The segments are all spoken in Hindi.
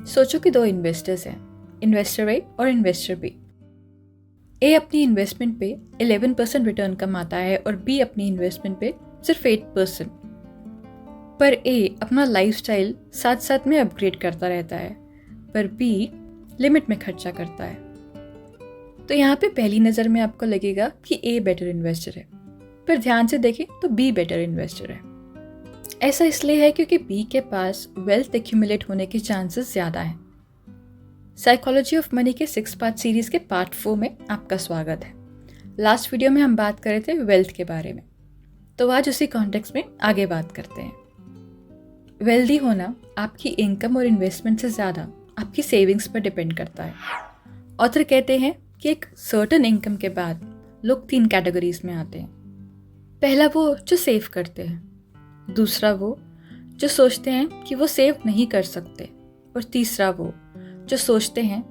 सोचो कि दो इन्वेस्टर्स हैं, इन्वेस्टर ए और इन्वेस्टर बी। ए अपनी इन्वेस्टमेंट पे 11% रिटर्न कमाता है और बी अपनी इन्वेस्टमेंट पे सिर्फ 8%। पर ए अपना लाइफस्टाइल साथ साथ में अपग्रेड करता रहता है, पर बी लिमिट में खर्चा करता है। तो यहाँ पे पहली नज़र में आपको लगेगा कि ए बेटर इन्वेस्टर है, पर ध्यान से देखें तो बी बेटर इन्वेस्टर है। ऐसा इसलिए है क्योंकि बी के पास वेल्थ एक्यूमुलेट होने के चांसेस ज़्यादा हैं। साइकोलॉजी ऑफ मनी के 6 पार्ट सीरीज के पार्ट 4 में आपका स्वागत है। लास्ट वीडियो में हम बात कर रहे थे वेल्थ के बारे में, तो आज उसी कॉन्टेक्स्ट में आगे बात करते हैं। वेल्दी होना आपकी इनकम और इन्वेस्टमेंट से ज़्यादा आपकी सेविंग्स पर डिपेंड करता है। ऑथर कहते हैं कि एक सर्टेन इनकम के बाद लोग 3 कैटेगरीज में आते हैं। पहला वो जो सेव करते हैं, दूसरा वो जो सोचते हैं कि वो सेव नहीं कर सकते, और तीसरा वो जो सोचते हैं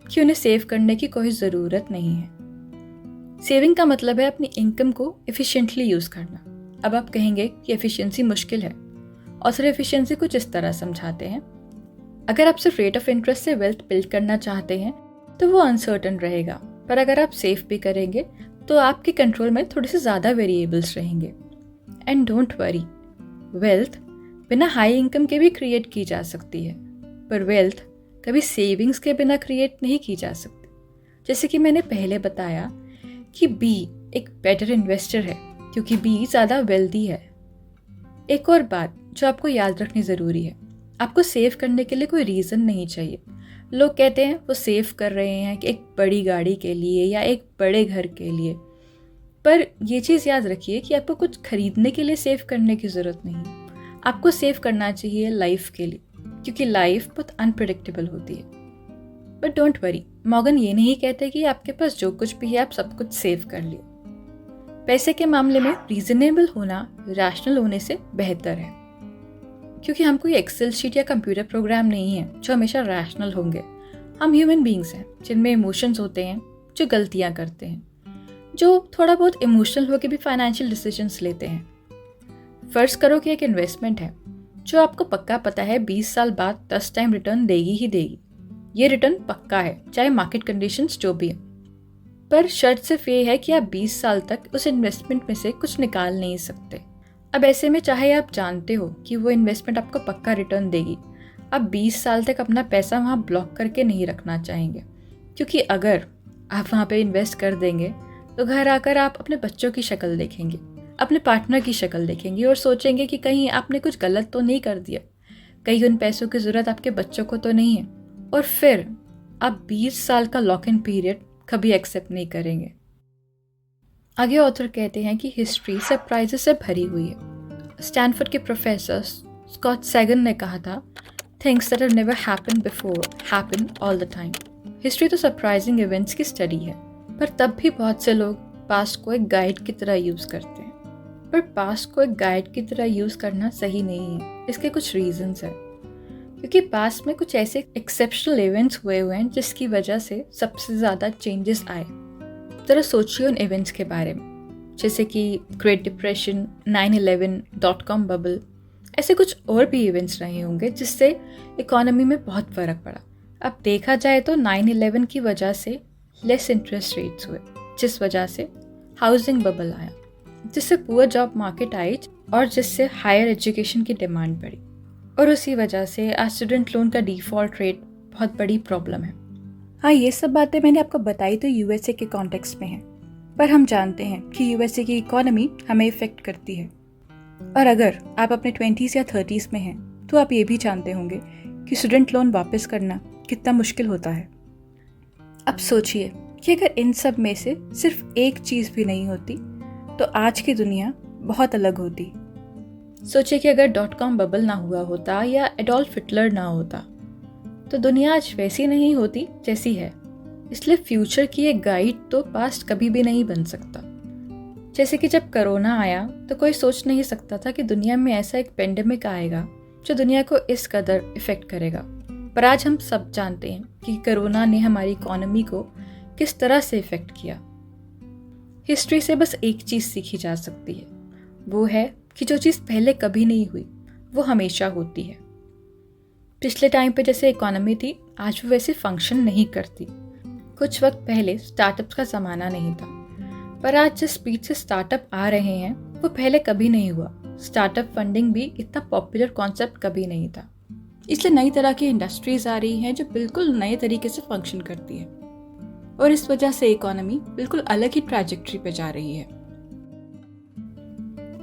कि उन्हें सेव करने की कोई ज़रूरत नहीं है। सेविंग का मतलब है अपनी इनकम को एफिशिएंटली यूज़ करना। अब आप कहेंगे कि एफिशिएंसी मुश्किल है, और सिर्फ एफिशिएंसी कुछ इस तरह समझाते हैं। अगर आप सिर्फ रेट ऑफ इंटरेस्ट से वेल्थ बिल्ड करना चाहते हैं तो वो अनसर्टन रहेगा, पर अगर आप सेव भी करेंगे तो आपके कंट्रोल में थोड़े से ज़्यादा वेरिएबल्स रहेंगे। एंड डोंट वरी, वेल्थ बिना हाई इनकम के भी क्रिएट की जा सकती है, पर वेल्थ कभी सेविंग्स के बिना क्रिएट नहीं की जा सकती। जैसे कि मैंने पहले बताया कि बी एक बेटर इन्वेस्टर है क्योंकि बी ज़्यादा वेल्दी है। एक और बात जो आपको याद रखनी ज़रूरी है, आपको सेव करने के लिए कोई रीज़न नहीं चाहिए। लोग कहते हैं वो सेव कर रहे हैं कि एक बड़ी गाड़ी के लिए या एक बड़े घर के लिए, पर ये चीज़ याद रखिए कि आपको कुछ खरीदने के लिए सेव करने की ज़रूरत नहीं। आपको सेव करना चाहिए लाइफ के लिए, क्योंकि लाइफ बहुत अनप्रेडिक्टेबल होती है। बट डोंट वरी, मॉर्गन ये नहीं कहते कि आपके पास जो कुछ भी है आप सब कुछ सेव कर लिए। पैसे के मामले में रीजनेबल होना रैशनल होने से बेहतर है, क्योंकि हम कोई एक्सेल शीट या कंप्यूटर प्रोग्राम नहीं है जो हमेशा रैशनल होंगे। हम ह्यूमन बीइंग्स हैं जिनमें इमोशंस होते हैं, जो गलतियाँ करते हैं, जो थोड़ा बहुत इमोशनल होकर भी फाइनेंशियल डिसीजंस लेते हैं। फ़र्ज करो कि एक इन्वेस्टमेंट है जो आपको पक्का पता है 20 साल बाद 10 टाइम रिटर्न देगी ही देगी। ये रिटर्न पक्का है, चाहे मार्केट कंडीशंस जो भी है। पर शर्त सिर्फ ये है कि आप 20 साल तक उस इन्वेस्टमेंट में से कुछ निकाल नहीं सकते। अब ऐसे में चाहे आप जानते हो कि वो इन्वेस्टमेंट आपको पक्का रिटर्न देगी, आप 20 साल तक अपना पैसा वहाँ ब्लॉक करके नहीं रखना चाहेंगे, क्योंकि अगर आप वहाँ पे इन्वेस्ट कर देंगे तो घर आकर आप अपने बच्चों की शक्ल देखेंगे, अपने पार्टनर की शक्ल देखेंगे और सोचेंगे कि कहीं आपने कुछ गलत तो नहीं कर दिया, कहीं उन पैसों की ज़रूरत आपके बच्चों को तो नहीं है, और फिर आप 20 साल का लॉक इन पीरियड कभी एक्सेप्ट नहीं करेंगे। आगे ऑथर कहते हैं कि हिस्ट्री सरप्राइजेस से भरी हुई है। स्टैनफोर्ड के प्रोफेसर स्कॉट सैगन ने कहा था, things that have never happened before happen all the time. History तो सरप्राइजिंग इवेंट्स की स्टडी है, पर तब भी बहुत से लोग पास्ट को एक गाइड की तरह यूज़ करते हैं। पर पास्ट को एक गाइड की तरह यूज़ करना सही नहीं है। इसके कुछ रीजंस हैं, क्योंकि पास्ट में कुछ ऐसे एक्सेप्शनल इवेंट्स हुए हैं जिसकी वजह से सबसे ज़्यादा चेंजेस आए। ज़रा सोचिए उन इवेंट्स के बारे में, जैसे कि ग्रेट डिप्रेशन, 9/11, .com बबल, ऐसे कुछ और भी इवेंट्स रहे होंगे जिससे इकोनॉमी में बहुत फ़र्क पड़ा। अब देखा जाए तो 9/11 की वजह से लेस इंटरेस्ट रेट्स हुए, जिस वजह से हाउसिंग बबल आया, जिससे पुअर जॉब मार्केट आई और जिससे हायर एजुकेशन की डिमांड बढ़ी, और उसी वजह से आज स्टूडेंट लोन का डिफ़ॉल्ट रेट बहुत बड़ी प्रॉब्लम है। हाँ, ये सब बातें मैंने आपको बताई तो यूएसए के कॉन्टेक्स्ट में है, पर हम जानते हैं कि यूएसए की इकोनॉमी हमें इफ़ेक्ट करती है। और अगर आप अपने 20s या 30s में हैं तो आप ये भी जानते होंगे कि स्टूडेंट लोन वापस करना कितना मुश्किल होता है। अब सोचिए कि अगर इन सब में से सिर्फ एक चीज़ भी नहीं होती तो आज की दुनिया बहुत अलग होती। सोचिए कि अगर .com बबल ना हुआ होता या एडोल्फ हिटलर ना होता तो दुनिया आज वैसी नहीं होती जैसी है। इसलिए फ्यूचर की एक गाइड तो पास्ट कभी भी नहीं बन सकता। जैसे कि जब कोरोना आया तो कोई सोच नहीं सकता था कि दुनिया में ऐसा एक पेंडेमिक आएगा जो दुनिया को इस कदर इफ़ेक्ट करेगा। पर आज हम सब जानते हैं कि कोरोना ने हमारी इकोनॉमी को किस तरह से इफ़ेक्ट किया। हिस्ट्री से बस एक चीज़ सीखी जा सकती है, वो है कि जो चीज़ पहले कभी नहीं हुई वो हमेशा होती है। पिछले टाइम पे जैसे इकोनॉमी थी, आज वो वैसे फंक्शन नहीं करती। कुछ वक्त पहले स्टार्टअप्स का ज़माना नहीं था, पर आज जिस स्पीड से स्टार्टअप आ रहे हैं वो पहले कभी नहीं हुआ। स्टार्टअप फंडिंग भी इतना पॉपुलर कॉन्सेप्ट कभी नहीं था। इसलिए नई तरह की इंडस्ट्रीज आ रही हैं जो बिल्कुल नए तरीके से फंक्शन करती है, और इस वजह से इकोनॉमी बिल्कुल अलग ही ट्रैजेक्टरी पे जा रही है।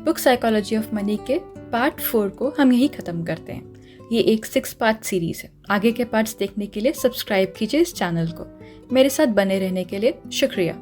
बुक साइकोलॉजी ऑफ मनी के पार्ट 4 को हम यही ख़त्म करते हैं। ये एक 6 पार्ट सीरीज है। आगे के पार्ट्स देखने के लिए सब्सक्राइब कीजिए इस चैनल को। मेरे साथ बने रहने के लिए शुक्रिया।